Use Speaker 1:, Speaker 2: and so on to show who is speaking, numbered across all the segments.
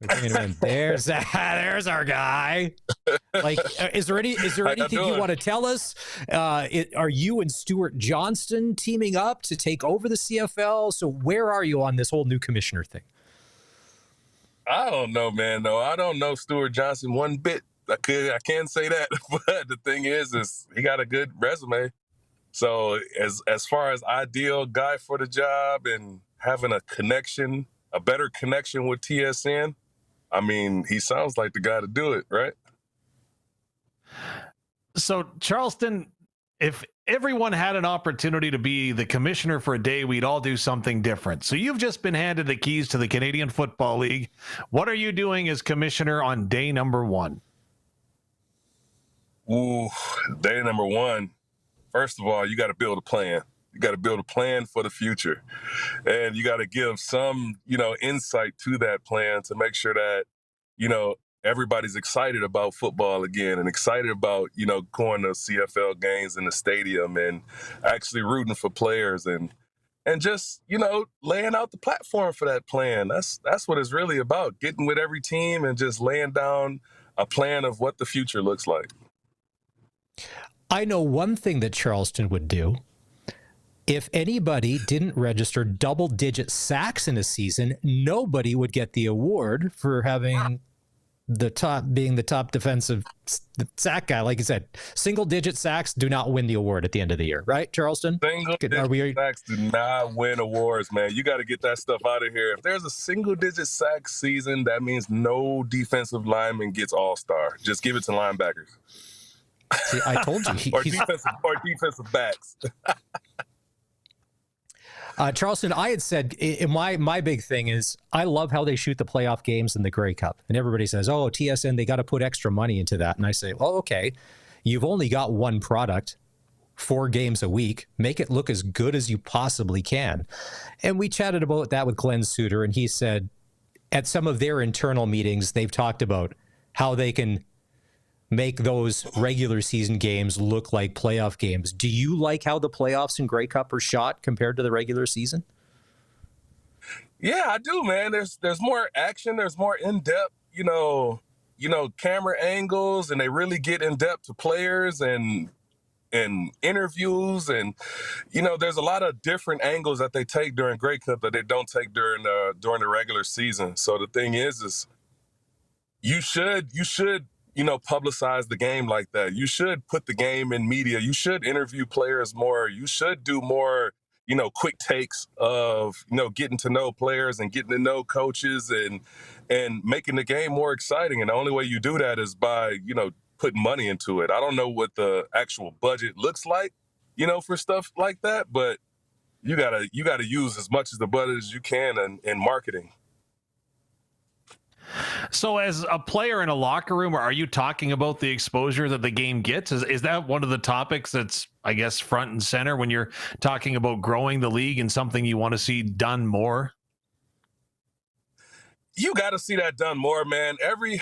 Speaker 1: There's our guy. Like, is there anything you want to tell us? Are you and Stuart Johnston teaming up to take over the CFL? So where are you on this whole new commissioner thing?
Speaker 2: I don't know, man. No, I don't know Stuart Johnston one bit. I can't say that, but the thing is he got a good resume. So as far as ideal guy for the job and having a better connection with TSN, I mean, he sounds like the guy to do it, right?
Speaker 3: So, Charleston, if everyone had an opportunity to be the commissioner for a day, we'd all do something different. So you've just been handed the keys to the Canadian Football League. What are you doing as commissioner on day number 1?
Speaker 2: Ooh, day number 1. First of all, you got to build a plan. You got to build a plan for the future. And you got to give some, insight to that plan to make sure that, everybody's excited about football again and excited about, going to CFL games in the stadium and actually rooting for players and just, laying out the platform for that plan. That's what it's really about, getting with every team and just laying down a plan of what the future looks like.
Speaker 1: I know one thing that Charleston would do. If anybody didn't register double-digit sacks in a season, nobody would get the award for being the top defensive sack guy. Like you said, single-digit sacks do not win the award at the end of the year, right, Charleston?
Speaker 2: Single-digit sacks do not win awards, man. You got to get that stuff out of here. If there's a single-digit sack season, that means no defensive lineman gets all-star. Just give it to linebackers.
Speaker 1: See, I told you.
Speaker 2: or defensive backs.
Speaker 1: Charleston, I had said my big thing is I love how they shoot the playoff games in the Grey Cup. And everybody says, oh, TSN, they got to put extra money into that. And I say, well, okay, you've only got one product, 4 games a week. Make it look as good as you possibly can. And we chatted about that with Glenn Suter, and he said at some of their internal meetings, they've talked about how they can make those regular season games look like playoff games. Do you like how the playoffs in Grey Cup are shot compared to the regular season?
Speaker 2: Yeah, I do, man. There's more action. There's more in-depth, camera angles, and they really get in-depth to players and interviews. And, there's a lot of different angles that they take during Grey Cup that they don't take during the regular season. So the thing is you should publicize the game like that. You should put the game in media. You should interview players more. You should do more, quick takes of, getting to know players and getting to know coaches and making the game more exciting. And the only way you do that is by, putting money into it. I don't know what the actual budget looks like, for stuff like that, but you gotta use as much of the budget as you can in marketing.
Speaker 3: So as a player in a locker room, are you talking about the exposure that the game gets? Is that one of the topics that's, I guess, front and center when you're talking about growing the league and something you want to see done more?
Speaker 2: You got to see that done more, man. Every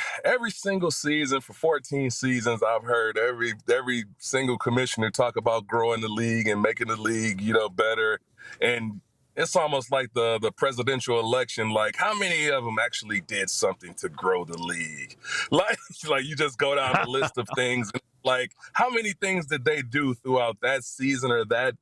Speaker 2: single season for 14 seasons, I've heard every single commissioner talk about growing the league and making the league, better. And it's almost like the presidential election. Like, how many of them actually did something to grow the league? Like you just go down the list of things. Like, how many things did they do throughout that season or that,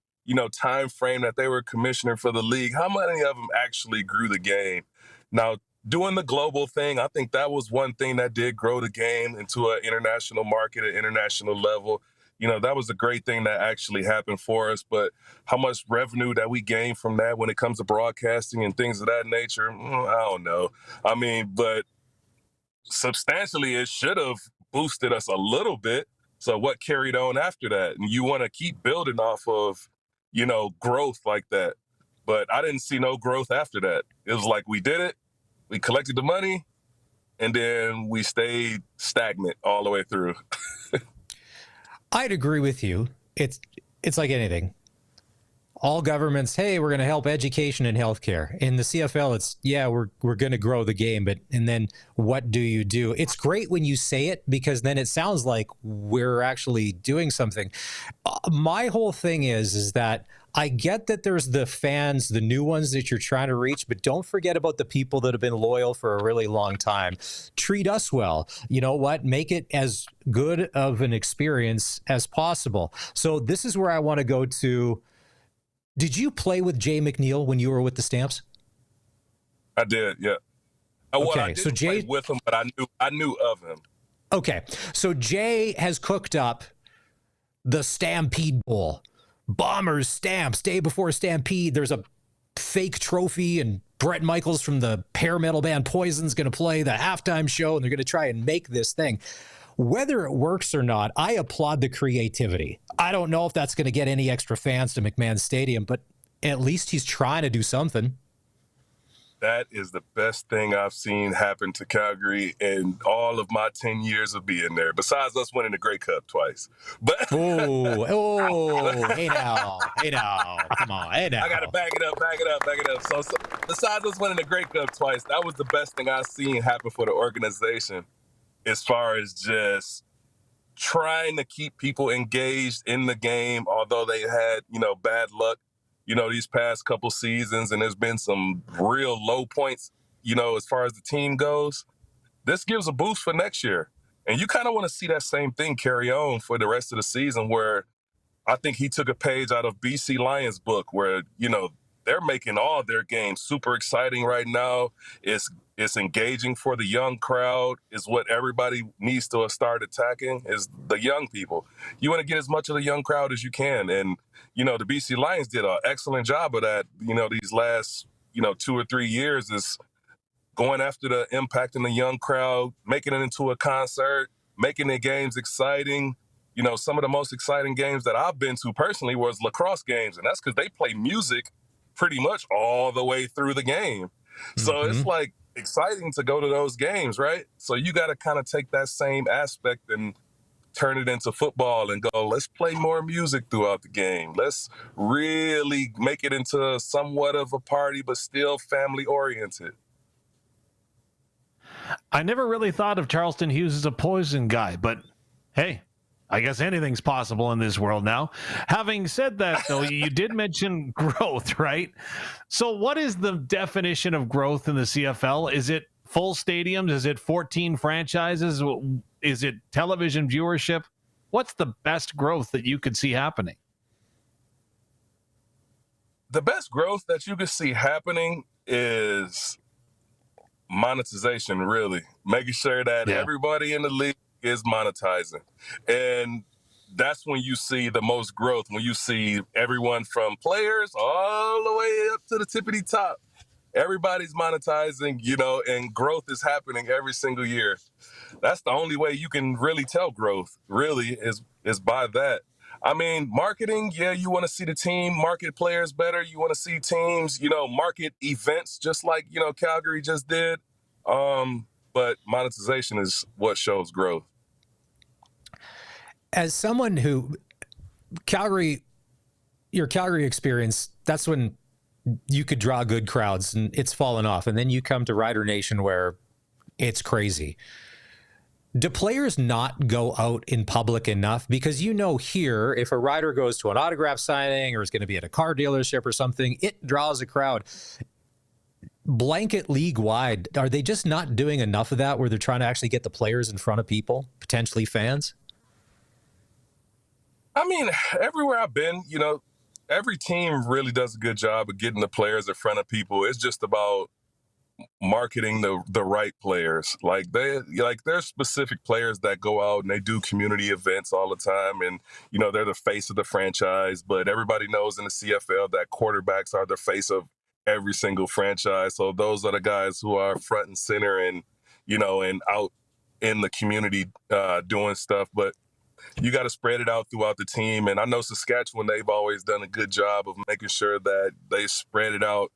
Speaker 2: time frame that they were commissioner for the league? How many of them actually grew the game? Now, doing the global thing, I think that was one thing that did grow the game into an international market, an international level. That was a great thing that actually happened for us. But how much revenue that we gain from that when it comes to broadcasting and things of that nature, I don't know. I mean, but substantially, it should have boosted us a little bit. So what carried on after that? And you want to keep building off of, growth like that. But I didn't see no growth after that. It was like we did it, we collected the money, and then we stayed stagnant all the way through.
Speaker 1: I'd agree with you. It's like anything. All governments, hey, we're going to help education and healthcare. In the CFL, it's, yeah, we're going to grow the game, but and then what do you do? It's great when you say it because then it sounds like we're actually doing something. My whole thing is that I get that there's the fans, the new ones that you're trying to reach, but don't forget about the people that have been loyal for a really long time. Treat us well. You know what? Make it as good of an experience as possible. So this is where I want to go to. Did you play with Jay McNeil when you were with the Stamps?
Speaker 2: I did, yeah. Well, I
Speaker 1: Okay,
Speaker 2: didn't
Speaker 1: so
Speaker 2: play
Speaker 1: Jay,
Speaker 2: with him, but I knew of him.
Speaker 1: okay, so Jay has cooked up the Stampede Bowl. Bombers, Stamps, day before Stampede. There's a fake trophy, and Brett Michaels from the hair metal band Poison's going to play the halftime show, and they're going to try and make this thing. Whether it works or not, I applaud the creativity. I don't know if that's going to get any extra fans to McMahon Stadium, but at least he's trying to do something.
Speaker 2: That is the best thing I've seen happen to Calgary in all of my 10 years of being there, besides us winning the Grey Cup twice. But
Speaker 1: hey now, come on, hey now.
Speaker 2: I got to back it up. So besides us winning the Grey Cup twice, that was the best thing I've seen happen for the organization as far as just trying to keep people engaged in the game, although they had, bad luck, these past couple seasons, and there's been some real low points, as far as the team goes. This gives a boost for next year. And you kind of want to see that same thing carry on for the rest of the season, where I think he took a page out of BC Lions' book where, they're making all their games super exciting right now. It's engaging for the young crowd is what everybody needs to start attacking is the young people. You want to get as much of the young crowd as you can. And, the BC Lions did an excellent job of that, these last, 2 or 3 years is going after the impact in the young crowd, making it into a concert, making the games exciting. Some of the most exciting games that I've been to personally was lacrosse games. And that's because they play music pretty much all the way through the game. So it's like exciting to go to those games, right? So you got to kind of take that same aspect and turn it into football and go, let's play more music throughout the game. Let's really make it into somewhat of a party, but still family oriented.
Speaker 3: I never really thought of Charleston Hughes as a Poison guy, but hey, I guess anything's possible in this world now. Having said that, though, you did mention growth, right? So what is the definition of growth in the CFL? Is it full stadiums? Is it 14 franchises? Is it television viewership? What's the best growth that you could see happening?
Speaker 2: The best growth that you could see happening is monetization, really. Making sure that everybody in the league is monetizing. And that's when you see the most growth, when you see everyone from players all the way up to the tippity top. Everybody's monetizing, and growth is happening every single year. That's the only way you can really tell growth, really, is by that. I mean, marketing, yeah, you want to see the team market players better. You want to see teams, market events just like, Calgary just did. But monetization is what shows growth.
Speaker 1: As someone who your Calgary experience, that's when you could draw good crowds and it's fallen off. And then you come to Rider Nation where it's crazy. Do players not go out in public enough? Because here, if a rider goes to an autograph signing or is going to be at a car dealership or something, it draws a crowd. Blanket league wide, are they just not doing enough of that where they're trying to actually get the players in front of people, potentially fans?
Speaker 2: I mean, everywhere I've been, every team really does a good job of getting the players in front of people. It's just about marketing the right players. There's specific players that go out and they do community events all the time, and they're the face of the franchise. But everybody knows in the CFL that quarterbacks are the face of every single franchise. So those are the guys who are front and center and and out in the community doing stuff. But you got to spread it out throughout the team. And I know Saskatchewan, they've always done a good job of making sure that they spread it out,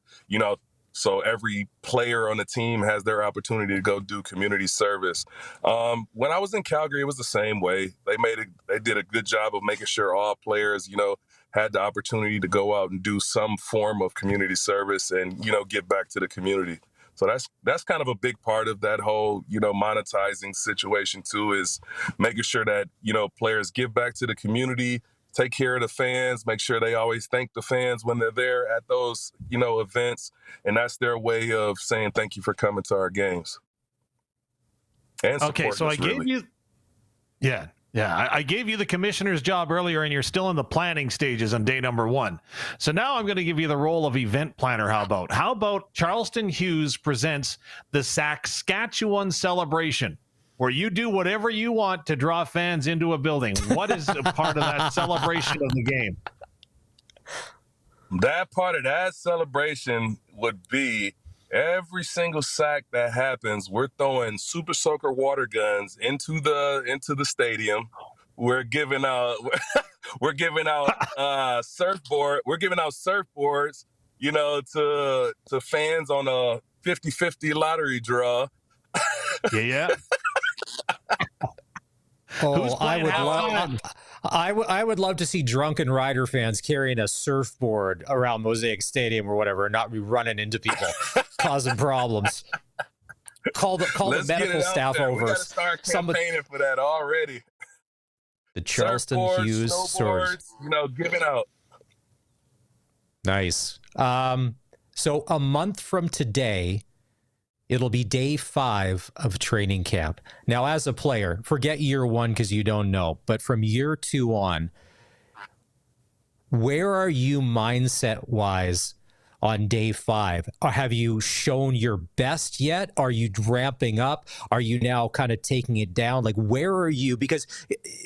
Speaker 2: So every player on the team has their opportunity to go do community service. When I was in Calgary, it was the same way. They did a good job of making sure all players, had the opportunity to go out and do some form of community service and, give back to the community. So that's kind of a big part of that whole, monetizing situation too, is making sure that, players give back to the community, take care of the fans, make sure they always thank the fans when they're there at those, events. And that's their way of saying thank you for coming to our games. And
Speaker 3: okay, so I gave you, I gave you the commissioner's job earlier, and you're still in the planning stages on day number 1. So now I'm going to give you the role of event planner. How about Charleston Hughes presents the Saskatchewan Celebration, where you do whatever you want to draw fans into a building? What is a part of that celebration of the game?
Speaker 2: That part of that celebration would be every single sack that happens, we're throwing Super Soaker water guns into the stadium. We're giving out surfboard. We're giving out surfboards, to fans on a 50-50 lottery draw.
Speaker 3: Yeah.
Speaker 1: Oh, I would love to see drunken Rider fans carrying a surfboard around Mosaic Stadium or whatever, and not be running into people, causing problems. Call the medical staff over. We
Speaker 2: gotta start campaigning for that already.
Speaker 1: The Charleston Hughes sword,
Speaker 2: giving out.
Speaker 1: Nice. So a month from today, it'll be day 5 of training camp. Now, as a player, forget year 1 because you don't know, but from year 2 on, where are you mindset-wise on day 5? Or have you shown your best yet? Are you ramping up? Are you now kind of taking it down? Like, where are you? Because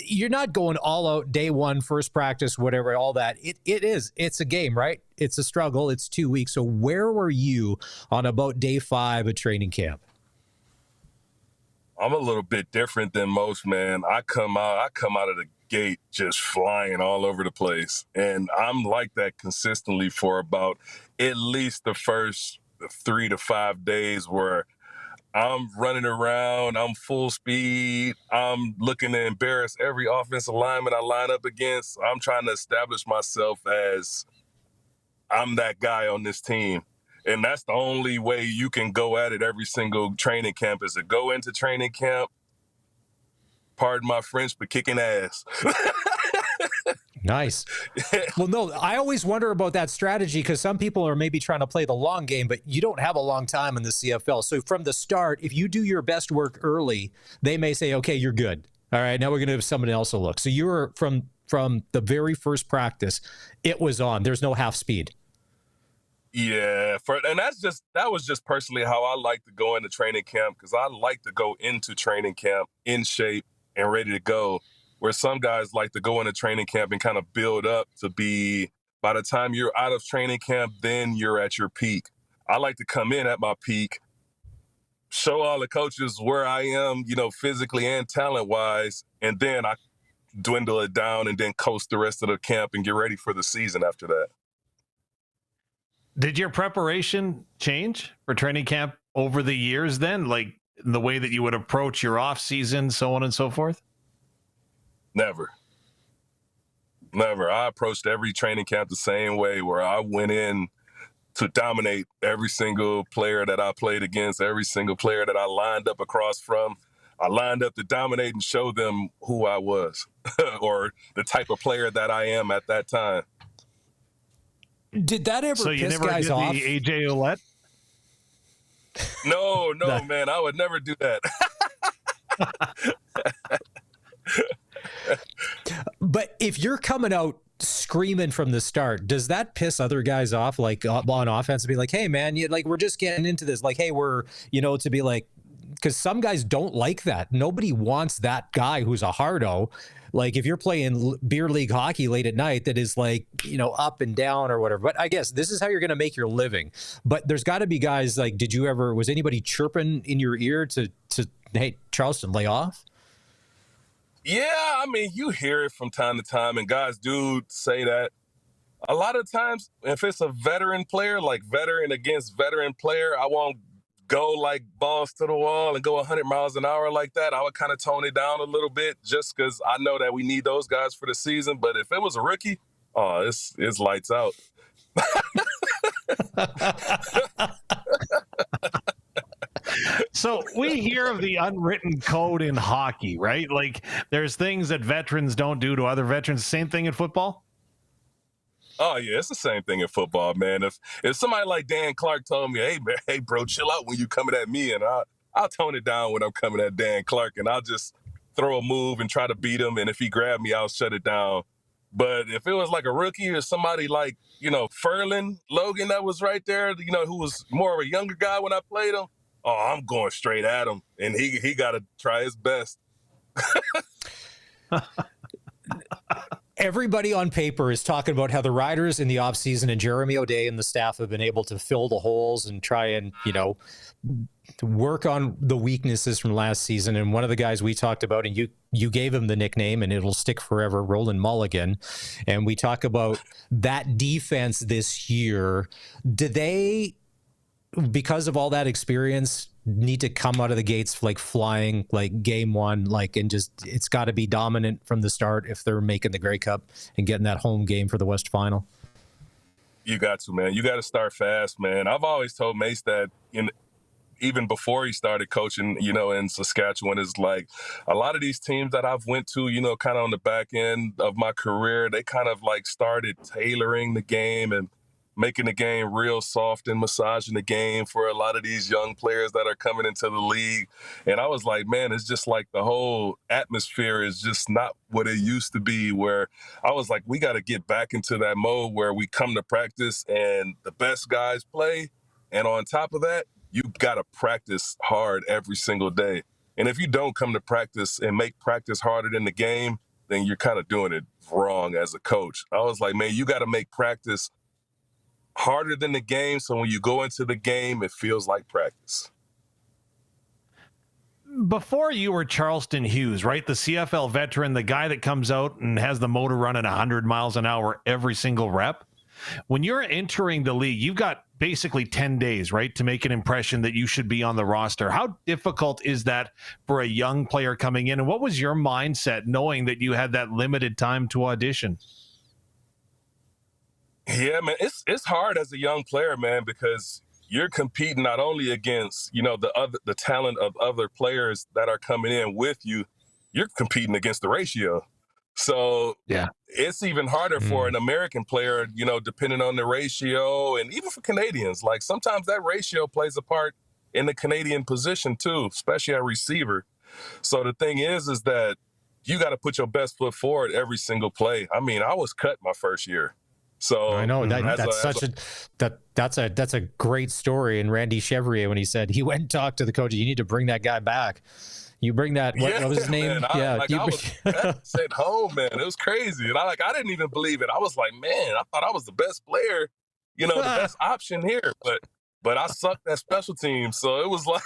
Speaker 1: you're not going all out day 1, first practice, whatever, all that. It's a game, right? It's a struggle. It's 2 weeks. So where were you on about day 5 of training camp?
Speaker 2: I'm a little bit different than most, man. I come out of the gate just flying all over the place. And I'm like that consistently for about at least the first 3 to 5 days, where I'm running around, I'm full speed, I'm looking to embarrass every offensive lineman I line up against. I'm trying to establish myself as I'm that guy on this team. And that's the only way you can go at it every single training camp, is to go into training camp, pardon my French, but kicking ass.
Speaker 1: Nice. Well, no, I always wonder about that strategy, because some people are maybe trying to play the long game, but you don't have a long time in the CFL. So from the start, if you do your best work early, they may say, okay, you're good. All right, now we're going to give someone else a look. So you were from the very first practice, it was on. There's no half speed.
Speaker 2: Yeah, that was just personally how I like to go into training camp, because I like to go into training camp in shape and ready to go, where some guys like to go into training camp and kind of build up to be, by the time you're out of training camp, then you're at your peak. I like to come in at my peak, show all the coaches where I am, physically and talent-wise, and then I dwindle it down and then coast the rest of the camp and get ready for the season after that.
Speaker 3: Did your preparation change for training camp over the years then? Like the way that you would approach your off season, so on and so forth?
Speaker 2: Never. I approached every training camp the same way, where I went in to dominate every single player that I played against, every single player that I lined up across from. I lined up to dominate and show them who I was or the type of player that I am at that time.
Speaker 1: Did that ever piss guys off?
Speaker 3: So you never did the AJ Ouellette?
Speaker 2: No, man, I would never do that.
Speaker 1: But if you're coming out screaming from the start, does that piss other guys off, like on offense, to be like, hey, man, we're just getting into this. Like, hey, we're, to be like, because some guys don't like that. Nobody wants that guy who's a hardo. Like if you're playing beer league hockey late at night, that is like, up and down or whatever. But I guess this is how you're going to make your living. But there's got to be guys like, was anybody chirping in your ear to hey, Charleston, lay off?
Speaker 2: Yeah, I mean, you hear it from time to time, and guys do say that. A lot of times, if it's a veteran player, like veteran against veteran player, I won't go like balls to the wall and go 100 miles an hour like that. I would kind of tone it down a little bit just because I know that we need those guys for the season. But if it was a rookie, oh, it's lights out.
Speaker 3: So we hear of the unwritten code in hockey, right? Like there's things that veterans don't do to other veterans. Same thing in football?
Speaker 2: Oh yeah, it's the same thing in football, man. If somebody like Dan Clark told me, "Hey man, hey bro, chill out when you coming at me," and I'll tone it down when I'm coming at Dan Clark, and I'll just throw a move and try to beat him. And if he grabbed me, I'll shut it down. But if it was like a rookie or somebody like Furlan Logan that was right there, who was more of a younger guy when I played him, oh, I'm going straight at him, and he got to try his best.
Speaker 1: Everybody on paper is talking about how the Riders in the offseason and Jeremy O'Day and the staff have been able to fill the holes and try and, work on the weaknesses from last season. And one of the guys we talked about, and you gave him the nickname and it'll stick forever, Roland Mulligan. And we talk about that defense this year. Did they, because of all that experience, need to come out of the gates like flying, like game one, and just it's got to be dominant from the start if they're making the Grey Cup and getting that home game for the West Final?
Speaker 2: You got to, man. You got to start fast, man. I've always told Mace that even before he started coaching, in Saskatchewan, is like a lot of these teams that I've went to, kind of on the back end of my career, they kind of like started tailoring the game and making the game real soft and massaging the game for a lot of these young players that are coming into the league. And I was like, man, it's just like the whole atmosphere is just not what it used to be, where I was like, we got to get back into that mode where we come to practice and the best guys play. And on top of that, you got to practice hard every single day. And if you don't come to practice and make practice harder than the game, then you're kind of doing it wrong as a coach. I was like, man, you got to make practice harder than the game, so when you go into the game, it feels like practice.
Speaker 3: Before you were Charleston Hughes, right? The CFL veteran, the guy that comes out and has the motor running 100 miles an hour every single rep. When you're entering the league, you've got basically 10 days, right, to make an impression that you should be on the roster. How difficult is that for a young player coming in? And what was your mindset knowing that you had that limited time to audition?
Speaker 2: Yeah, man, it's hard as a young player, man, because you're competing not only against, the talent of other players that are coming in with you, you're competing against the ratio. So yeah, it's even harder for an American player, depending on the ratio, and even for Canadians. Like sometimes that ratio plays a part in the Canadian position too, especially at receiver. So the thing is that you got to put your best foot forward every single play. I mean, I was cut my first year. So
Speaker 1: I know that's a great story. And Randy Chevrier, when he said he went and talked to the coach, you need to bring that guy back. You bring that. What was his name?
Speaker 2: Man, I was sent home, man. It was crazy, and I didn't even believe it. I was like, man, I thought I was the best player, the best option here, but I sucked at special teams. So it was like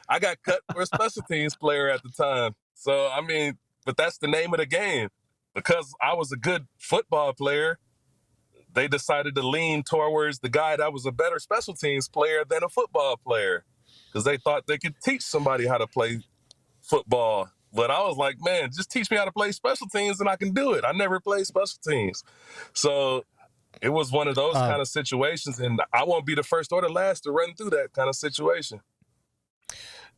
Speaker 2: I got cut for a special teams player at the time. So I mean, but that's the name of the game. Because I was a good football player, they decided to lean towards the guy that was a better special teams player than a football player, because they thought they could teach somebody how to play football. But I was like, man, just teach me how to play special teams and I can do it. I never played special teams. So it was one of those kind of situations, and I won't be the first or the last to run through that kind of situation.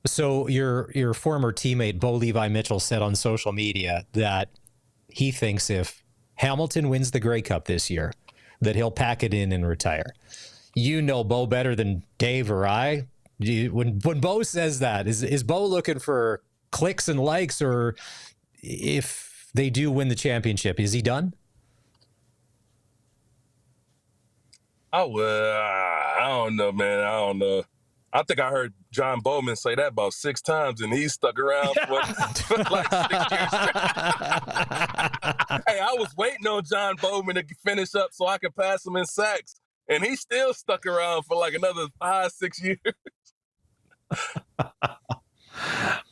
Speaker 1: So your former teammate, Bo Levi Mitchell, said on social media that he thinks if Hamilton wins the Grey Cup this year, that he'll pack it in and retire. You know Bo better than Dave or I. When Bo says that, is Bo looking for clicks and likes, or if they do win the championship, is he done?
Speaker 2: Oh, I don't know, man. I don't know. I think I heard John Bowman say that about 6 times, and he stuck around for like 6 years. Hey, I was waiting on John Bowman to finish up so I could pass him in sacks, and he still stuck around for like another 5-6 years.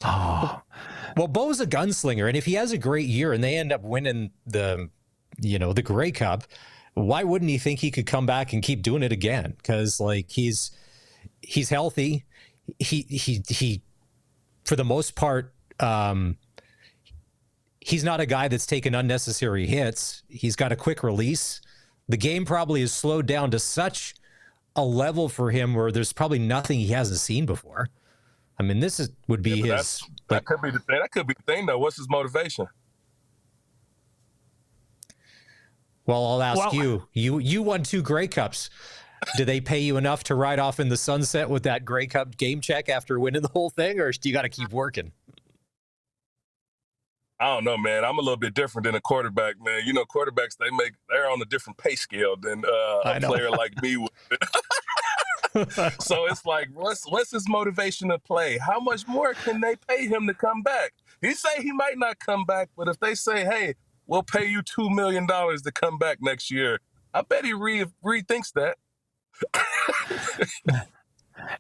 Speaker 1: Oh. Well, Bo's a gunslinger, and if he has a great year and they end up winning the Grey Cup, why wouldn't he think he could come back and keep doing it again? Because like he's healthy. He for the most part, he's not a guy that's taken unnecessary hits. He's got a quick release. The game probably is slowed down to such a level for him where there's probably nothing he hasn't seen before. I mean, would be his.
Speaker 2: That could be the thing. That could be the thing, though. What's his motivation?
Speaker 1: Well, I'll ask you. You won 2 Grey Cups. Do they pay you enough to ride off in the sunset with that Grey Cup game check after winning the whole thing, or do you got to keep working?
Speaker 2: I don't know, man. I'm a little bit different than a quarterback, man. You know, quarterbacks, they're on a different pay scale than a player like me would. So it's like, what's his motivation to play? How much more can they pay him to come back? He say he might not come back, but if they say, hey, we'll pay you $2 million to come back next year, I bet he rethinks that.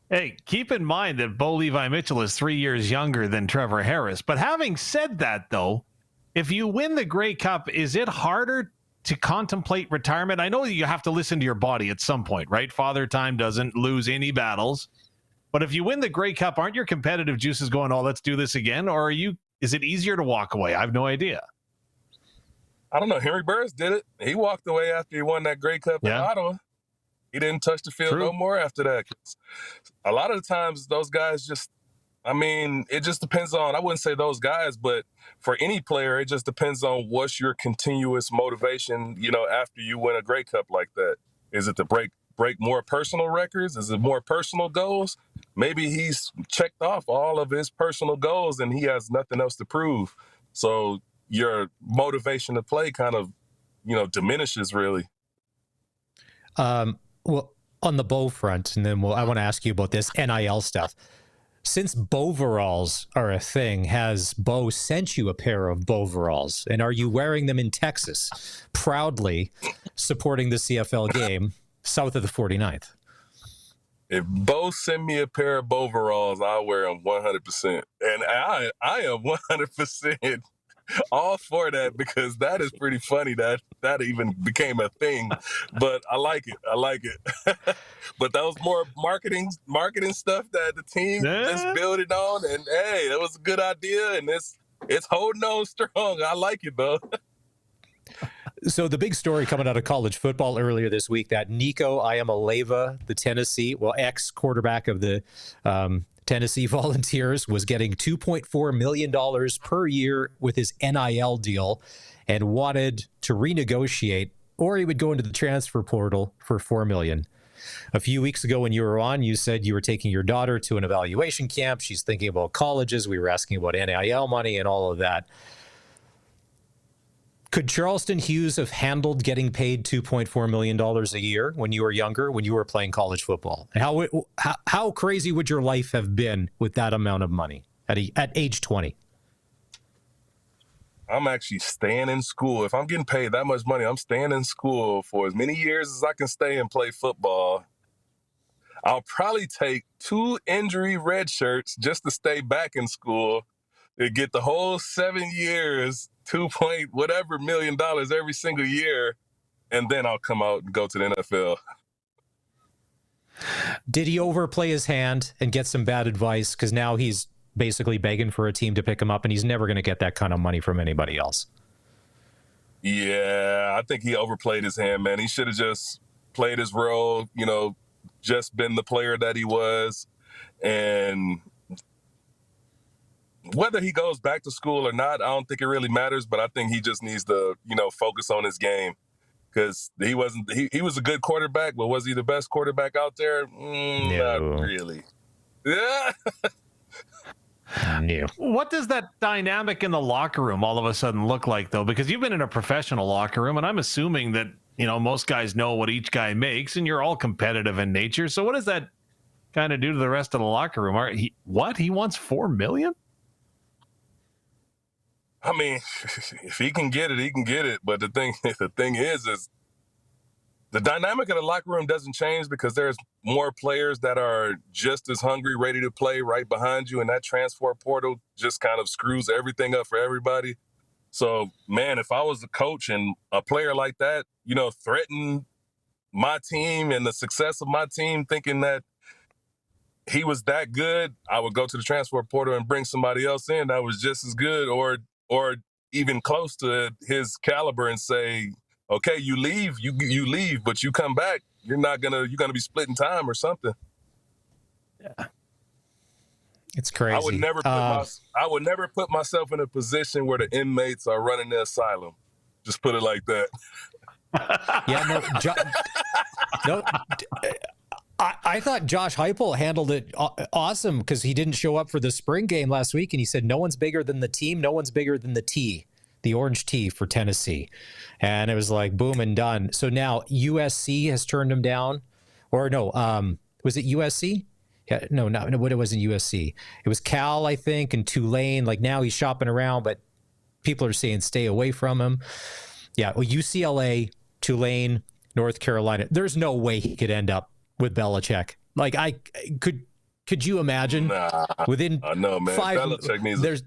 Speaker 3: Hey, keep in mind that Bo Levi Mitchell is 3 years younger than Trevor Harris. But having said that, though, if you win the Grey Cup, is it harder to contemplate retirement? I know you have to listen to your body at some point, right? Father Time doesn't lose any battles. But if you win the Grey Cup, aren't your competitive juices going, oh, let's do this again? Or is it easier to walk away? I have no idea.
Speaker 2: I don't know. Henry Burris did it. He walked away after he won that Grey Cup in Ottawa. He didn't touch the field no more after that. A lot of the times, those guys it just depends on, I wouldn't say those guys, but for any player, it just depends on what's your continuous motivation, after you win a Grey Cup like that. Is it to break more personal records? Is it more personal goals? Maybe he's checked off all of his personal goals and he has nothing else to prove. So your motivation to play kind of, diminishes really.
Speaker 1: Well, on the Bo front, and then I want to ask you about this NIL stuff. Since Boveralls are a thing, has Bo sent you a pair of Boveralls? And are you wearing them in Texas, proudly supporting the CFL game south of the 49th?
Speaker 2: If Bo send me a pair of Boveralls, I'll wear them 100%. And I am 100% all for that, because that is pretty funny that even became a thing. But I like it. But that was more marketing stuff that the team just built it on. And hey, that was a good idea, and it's holding on strong. I like it though.
Speaker 1: So the big story coming out of college football earlier this week, that Nico Iamaleava, the ex-quarterback of the Tennessee Volunteers, was getting $2.4 million per year with his NIL deal and wanted to renegotiate, or he would go into the transfer portal for $4 million. A few weeks ago when you were on, you said you were taking your daughter to an evaluation camp. She's thinking about colleges. We were asking about NIL money and all of that. Could Charleston Hughes have handled getting paid $2.4 million a year when you were younger, when you were playing college football? And how crazy would your life have been with that amount of money at age 20?
Speaker 2: I'm actually staying in school. If I'm getting paid that much money, I'm staying in school for as many years as I can stay and play football. I'll probably take 2 injury red shirts just to stay back in school and get the whole 7 years, $2 million every single year, and then I'll come out and go to the NFL.
Speaker 1: Did he overplay his hand and get some bad advice? Because now he's basically begging for a team to pick him up, and he's never going to get that kind of money from anybody else.
Speaker 2: Yeah, I think he overplayed his hand, man. He should have just played his role, just been the player that he was. And whether he goes back to school or not, I don't think it really matters, but I think he just needs to, focus on his game. Because he was a good quarterback, but was he the best quarterback out there? No. Not really. Yeah.
Speaker 1: No.
Speaker 3: What does that dynamic in the locker room all of a sudden look like, though? Because you've been in a professional locker room, and I'm assuming that, most guys know what each guy makes, and you're all competitive in nature. So what does that kind of do to the rest of the locker room? He wants $4 million?
Speaker 2: I mean, if he can get it, he can get it. But the thing is the dynamic of the locker room doesn't change, because there's more players that are just as hungry, ready to play right behind you. And that transfer portal just kind of screws everything up for everybody. So, man, if I was a coach and a player like that, threatened my team and the success of my team, thinking that he was that good, I would go to the transfer portal and bring somebody else in that was just as good or even close to his caliber and say, okay, you leave, but you come back, you're gonna be splitting time or something.
Speaker 3: Yeah.
Speaker 1: It's crazy.
Speaker 2: I would never put myself in a position where the inmates are running the asylum. Just put it like that.
Speaker 1: Yeah, no, I thought Josh Heupel handled it awesome because he didn't show up for the spring game last week, and he said no one's bigger than the team, no one's bigger than the tea, the orange tea for Tennessee, and it was like boom and done. So now USC has turned him down, or no, was it USC? Yeah, no, it wasn't USC. It was Cal, I think, and Tulane. Like now he's shopping around, but people are saying stay away from him. Yeah, well, UCLA, Tulane, North Carolina. There's no way he could end up with Belichick. Like could you imagine? Within
Speaker 2: no, man.
Speaker 1: 5
Speaker 2: Belichick needs.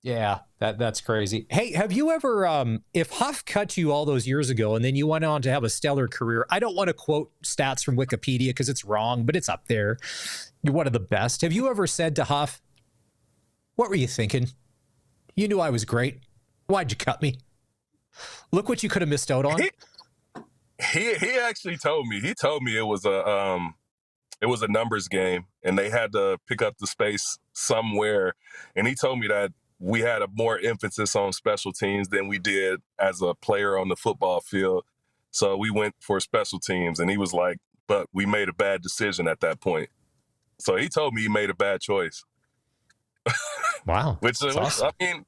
Speaker 1: Yeah, that's crazy. Hey, have you ever, if Huff cut you all those years ago and then you went on to have a stellar career, I don't want to quote stats from Wikipedia because it's wrong, but it's up there. You're one of the best. Have you ever said to Huff, what were you thinking? You knew I was great. Why'd you cut me? Look what you could have missed out on.
Speaker 2: He actually told me. He told me it was a numbers game and they had to pick up the space somewhere. And he told me that we had a more emphasis on special teams than we did as a player on the football field. So we went for special teams, and he was like, but we made a bad decision at that point. So he told me he made a bad choice.
Speaker 1: Wow.
Speaker 2: which
Speaker 1: awesome.
Speaker 2: I mean,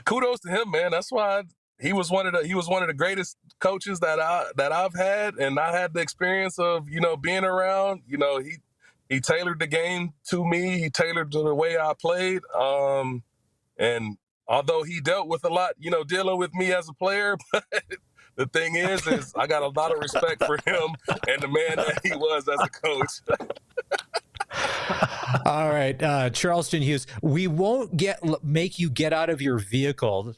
Speaker 2: kudos to him, man. That's why he was one of the greatest coaches that I've had, and I had the experience of, being around. He tailored the game to me. He tailored to the way I played. And although he dealt with a lot, dealing with me as a player, but the thing is I got a lot of respect for him and the man that he was as a coach.
Speaker 1: All right, Charleston Hughes, we won't make you get out of your vehicle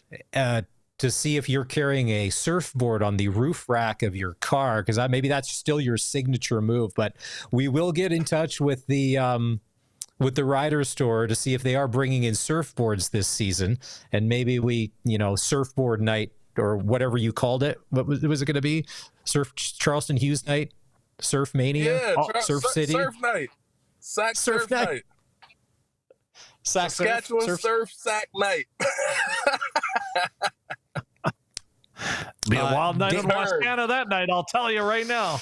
Speaker 1: to see if you're carrying a surfboard on the roof rack of your car, because maybe that's still your signature move. But we will get in touch with the Rider store to see if they are bringing in surfboards this season, and maybe we, surfboard night or whatever you called it. What was it going to be? Charleston Hughes night, Surf Mania, Surf City,
Speaker 2: Surf Night, Surf Night. Saskatchewan Surf Sack Night.
Speaker 3: Be a wild night in Wascana that night, I'll tell you right now.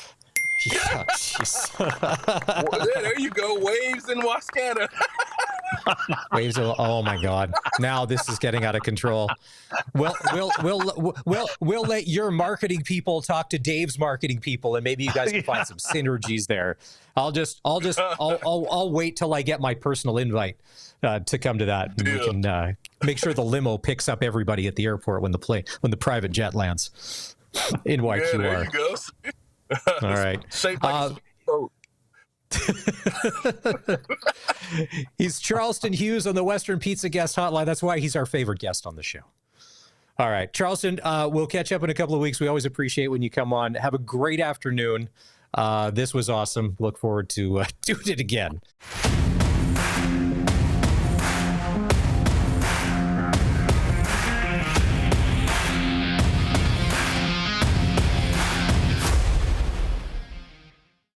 Speaker 1: Yeah,
Speaker 2: well, there you go, waves in Wascana.
Speaker 1: Waves of, oh my God! Now this is getting out of control. We'll let your marketing people talk to Dave's marketing people, and maybe you guys can find some synergies there. I'll wait till I get my personal invite to come to that. And we can make sure the limo picks up everybody at the airport when the private jet lands in YQR.
Speaker 2: Yeah, there you go.
Speaker 1: All right.
Speaker 2: Shaped like a boat.
Speaker 1: He's Charleston Hughes on the Western Pizza Guest Hotline. That's why he's our favorite guest on the show. All right, Charleston, we'll catch up in a couple of weeks. We always appreciate when you come on. Have a great afternoon. This was awesome. Look forward to doing it again.